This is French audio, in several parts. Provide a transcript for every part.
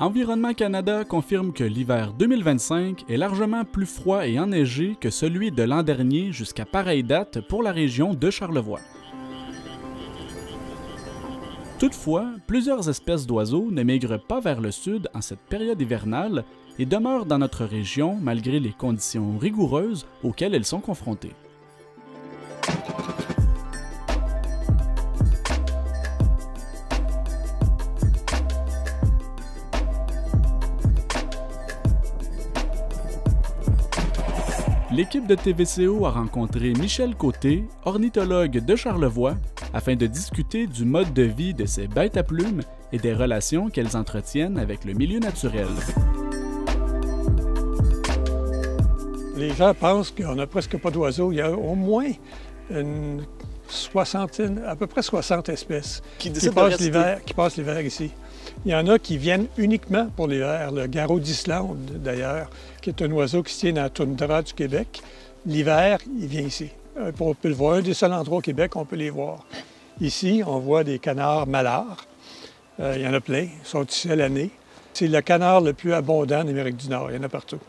Environnement Canada confirme que l'hiver 2025 est largement plus froid et enneigé que celui de l'an dernier jusqu'à pareille date pour la région de Charlevoix. Toutefois, plusieurs espèces d'oiseaux ne migrent pas vers le sud en cette période hivernale et demeurent dans notre région malgré les conditions rigoureuses auxquelles elles sont confrontées. L'équipe de TVCO a rencontré Michel Côté, ornithologue de Charlevoix, afin de discuter du mode de vie de ces bêtes à plumes et des relations qu'elles entretiennent avec le milieu naturel. Les gens pensent qu'on n'a presque pas d'oiseaux. Il y a au moins une soixantaine, à peu près 60 espèces qui passent l'hiver ici. Il y en a qui viennent uniquement pour l'hiver. Le garrot d'Islande, d'ailleurs, qui est un oiseau qui se tient dans la toundra du Québec. L'hiver, il vient ici. On peut le voir. Un des seuls endroits au Québec où on peut les voir. Ici, on voit des canards malards. Il y en a plein. Ils sont ici à l'année. C'est le canard le plus abondant en Amérique du Nord. Il y en a partout.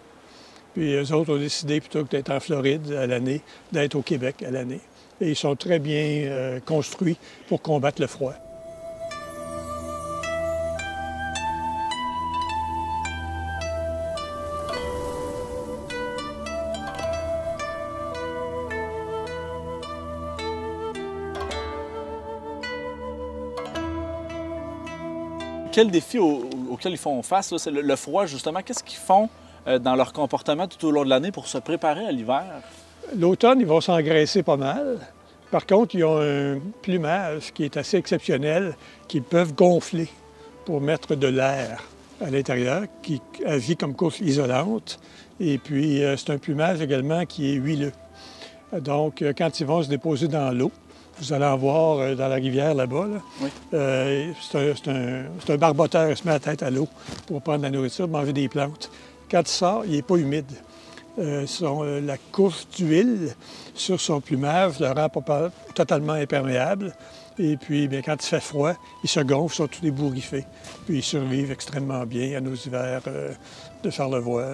Puis eux autres ont décidé, plutôt que d'être en Floride à l'année, d'être au Québec à l'année. Et ils sont très bien construits pour combattre le froid. Quel défi auquel ils font face, c'est le froid, justement. Qu'est-ce qu'ils font dans leur comportement tout au long de l'année pour se préparer à l'hiver? L'automne, ils vont s'engraisser pas mal. Par contre, ils ont un plumage qui est assez exceptionnel, qu'ils peuvent gonfler pour mettre de l'air à l'intérieur, qui agit comme couche isolante. Et puis, c'est un plumage également qui est huileux. Donc, quand ils vont se déposer dans l'eau, vous allez en voir dans la rivière là-bas. Là. Oui. C'est un barboteur, il se met la tête à l'eau pour prendre la nourriture, manger des plantes. Quand il sort, il n'est pas humide. La couche d'huile sur son plumage le rend pas totalement imperméable. Et puis, bien, quand il fait froid, il se gonfle, ils sont tous ébouriffés. Puis ils survivent extrêmement bien à nos hivers de Charlevoix,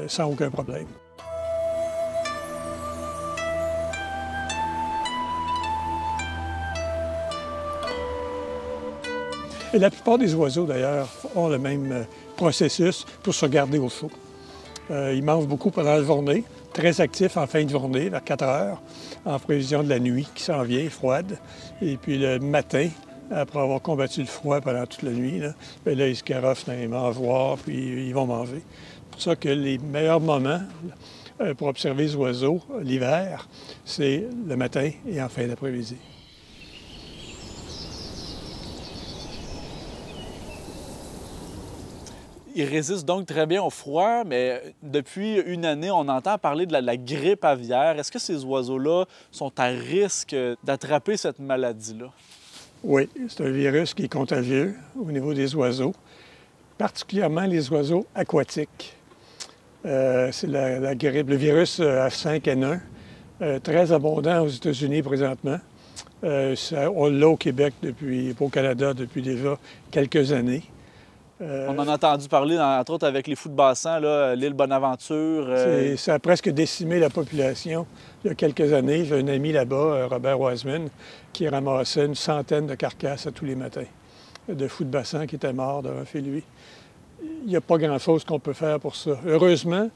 sans aucun problème. Et la plupart des oiseaux, d'ailleurs, ont le même processus pour se garder au chaud. Ils mangent beaucoup pendant la journée, très actifs en fin de journée, vers 4 heures, en prévision de la nuit qui s'en vient, froide. Et puis le matin, après avoir combattu le froid pendant toute la nuit, là, ils se garochent dans les mangeoires, puis ils vont manger. C'est pour ça que les meilleurs moments pour observer les oiseaux l'hiver, c'est le matin et en fin d'après-midi. Ils résistent donc très bien au froid, mais depuis une année, on entend parler de la grippe aviaire. Est-ce que ces oiseaux-là sont à risque d'attraper cette maladie-là? Oui, c'est un virus qui est contagieux au niveau des oiseaux, particulièrement les oiseaux aquatiques. C'est la grippe, le virus H5N1, très abondant aux États-Unis présentement. On l'a au Québec, au Canada, depuis déjà quelques années. On en a entendu parler, entre autres, avec les fous de bassin, l'île Bonaventure. Ça a presque décimé la population. Il y a quelques années, j'ai un ami là-bas, Robert Wiseman, qui ramassait une centaine de carcasses à tous les matins de fous de bassin qui étaient morts devant chez lui. Il n'y a pas grand-chose qu'on peut faire pour ça. Heureusement,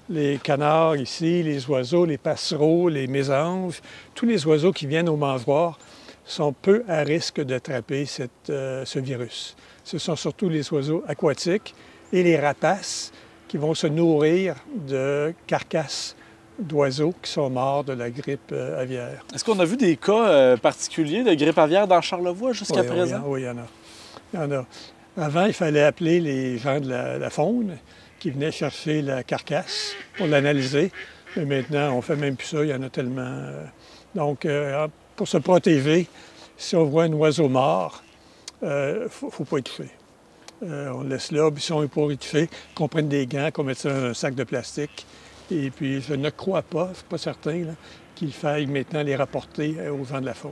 les canards ici, les oiseaux, les passereaux, les mésanges, tous les oiseaux qui viennent aux mangeoires sont peu à risque d'attraper ce virus. Ce sont surtout les oiseaux aquatiques et les rapaces qui vont se nourrir de carcasses d'oiseaux qui sont morts de la grippe aviaire. Est-ce qu'on a vu des cas particuliers de grippe aviaire dans Charlevoix jusqu'à présent? Oui, il y en a. Il y en a. Avant, il fallait appeler les gens de la faune qui venaient chercher la carcasse pour l'analyser. Mais maintenant, on ne fait même plus ça, il y en a tellement. Donc, pour se protéger, si on voit un oiseau mort, il ne faut pas y toucher. On le laisse là, puis si on n'est pas y toucher, qu'on prenne des gants, qu'on mette ça dans un sac de plastique. Et puis, je ne crois pas, je ne suis pas certain, qu'il faille maintenant les rapporter aux gens de la faune.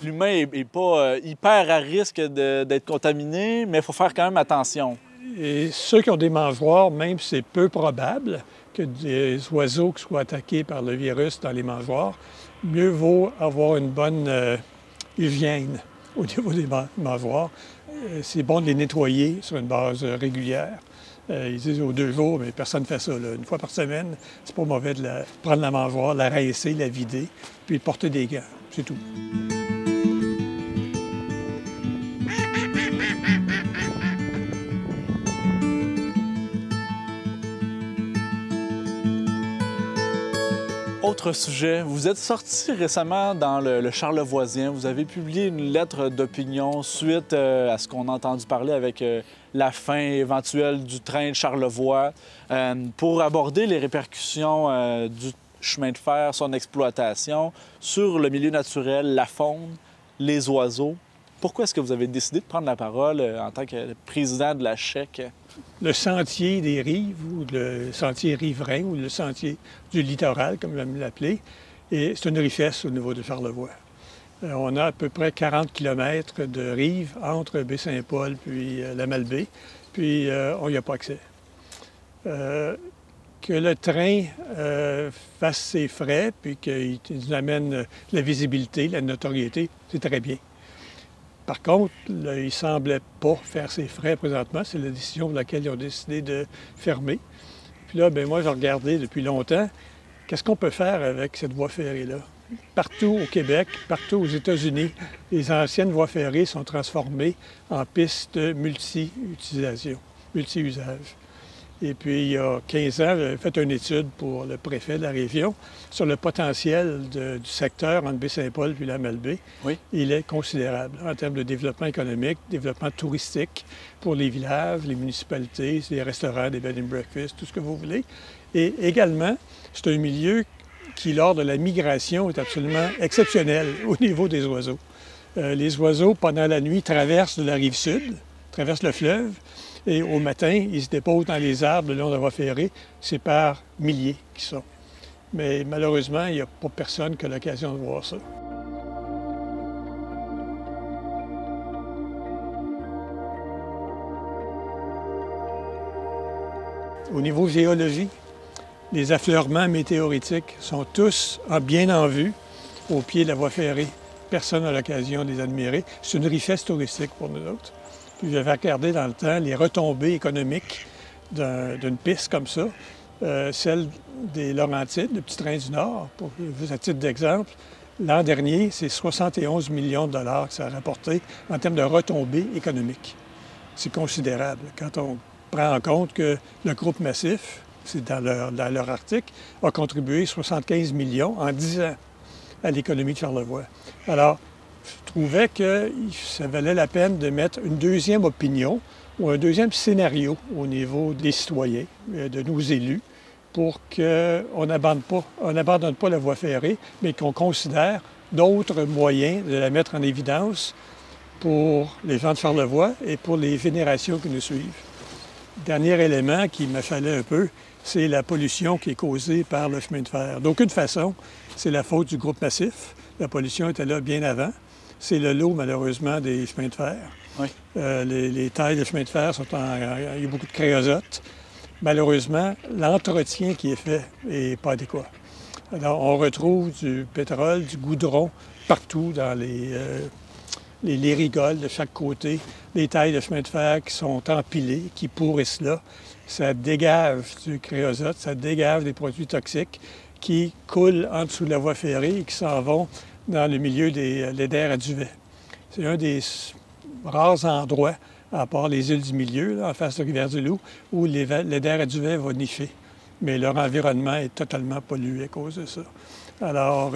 L'humain n'est pas hyper à risque d'être contaminé, mais il faut faire quand même attention. Et ceux qui ont des mangeoires, même si c'est peu probable que des oiseaux soient attaqués par le virus dans les mangeoires, mieux vaut avoir une bonne hygiène au niveau des mangeoires. C'est bon de les nettoyer sur une base régulière. Ils disent aux 2 jours, mais personne ne fait ça. Là. Une fois par semaine, c'est pas mauvais de prendre la mangeoire, la rincer, la vider, puis de porter des gants. C'est tout. Autre sujet, vous êtes sorti récemment dans le Charlevoisien. Vous avez publié une lettre d'opinion suite à ce qu'on a entendu parler avec la fin éventuelle du train de Charlevoix pour aborder les répercussions du chemin de fer, son exploitation sur le milieu naturel, la faune, les oiseaux. Pourquoi est-ce que vous avez décidé de prendre la parole en tant que président de la CHEC? Le sentier des rives, ou le sentier riverain, ou le sentier du littoral, comme j'aime l'appeler, et c'est une richesse au niveau de Charlevoix. On a à peu près 40 km de rives entre Baie-Saint-Paul puis la Malbaie, puis on n'y a pas accès. Que le train fasse ses frais, puis qu'il nous amène la visibilité, la notoriété, c'est très bien. Par contre, là, il ne semblait pas faire ses frais présentement. C'est la décision pour laquelle ils ont décidé de fermer. Puis là, bien, moi, j'ai regardé depuis longtemps, qu'est-ce qu'on peut faire avec cette voie ferrée-là? Partout au Québec, partout aux États-Unis, les anciennes voies ferrées sont transformées en pistes multi-utilisation, multi-usage. Et puis, il y a 15 ans, j'avais fait une étude pour le préfet de la région sur le potentiel du secteur entre Baie-Saint-Paul et la Malbaie. Oui. Il est considérable en termes de développement économique, développement touristique pour les villages, les municipalités, les restaurants, des bed and breakfast, tout ce que vous voulez. Et également, c'est un milieu qui, lors de la migration, est absolument exceptionnel au niveau des oiseaux. Les oiseaux, pendant la nuit, traversent de la rive sud, traversent le fleuve, et au matin, ils se déposent dans les arbres le long de la voie ferrée. C'est par milliers qui sont. Mais malheureusement, il n'y a pas personne qui a l'occasion de voir ça. Au niveau géologie, les affleurements météoritiques sont tous bien en vue au pied de la voie ferrée. Personne n'a l'occasion de les admirer. C'est une richesse touristique pour nous autres. Puis j'avais regardé dans le temps les retombées économiques d'une piste comme ça, celle des Laurentides, le petit train du Nord, à titre d'exemple. L'an dernier, c'est 71 millions de dollars que ça a rapporté en termes de retombées économiques. C'est considérable quand on prend en compte que le groupe Massif, c'est dans leur article, a contribué 75 millions en 10 ans à l'économie de Charlevoix. Alors, je trouvais que ça valait la peine de mettre une deuxième opinion ou un deuxième scénario au niveau des citoyens, de nos élus, pour qu'on n'abandonne pas la voie ferrée, mais qu'on considère d'autres moyens de la mettre en évidence pour les gens de Charlevoix et pour les générations qui nous suivent. Dernier élément qui me fallait un peu, c'est la pollution qui est causée par le chemin de fer. D'aucune façon, c'est la faute du groupe Massif. La pollution était là bien avant. C'est le lot, malheureusement, des chemins de fer. Oui. Les tailles de chemin de fer il y a beaucoup de créosote. Malheureusement, l'entretien qui est fait n'est pas adéquat. Alors, on retrouve du pétrole, du goudron partout dans les rigoles de chaque côté, les tailles de chemin de fer qui sont empilées, qui pourrissent là. Ça dégage du créosote, ça dégage des produits toxiques qui coulent en dessous de la voie ferrée et qui s'en vont dans le milieu des laidères à duvet. C'est un des rares endroits, à part les îles du milieu, là, en face de Rivière-du-Loup, où les laidères à duvet vont nicher. Mais leur environnement est totalement pollué à cause de ça. Alors,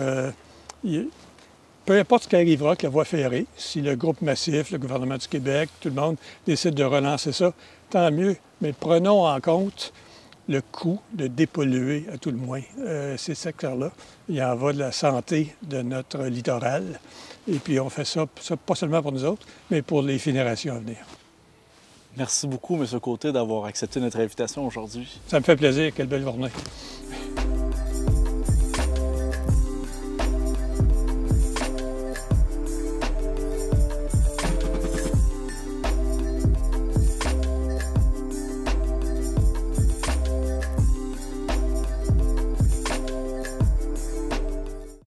peu importe ce qui arrivera avec la voie ferrée, si le groupe Massif, le gouvernement du Québec, tout le monde décide de relancer ça, tant mieux. Mais prenons en compte le coût de dépolluer, à tout le moins, ces secteurs-là. Il y en va de la santé de notre littoral. Et puis on fait ça pas seulement pour nous autres, mais pour les générations à venir. Merci beaucoup, M. Côté, d'avoir accepté notre invitation aujourd'hui. Ça me fait plaisir. Quelle belle journée.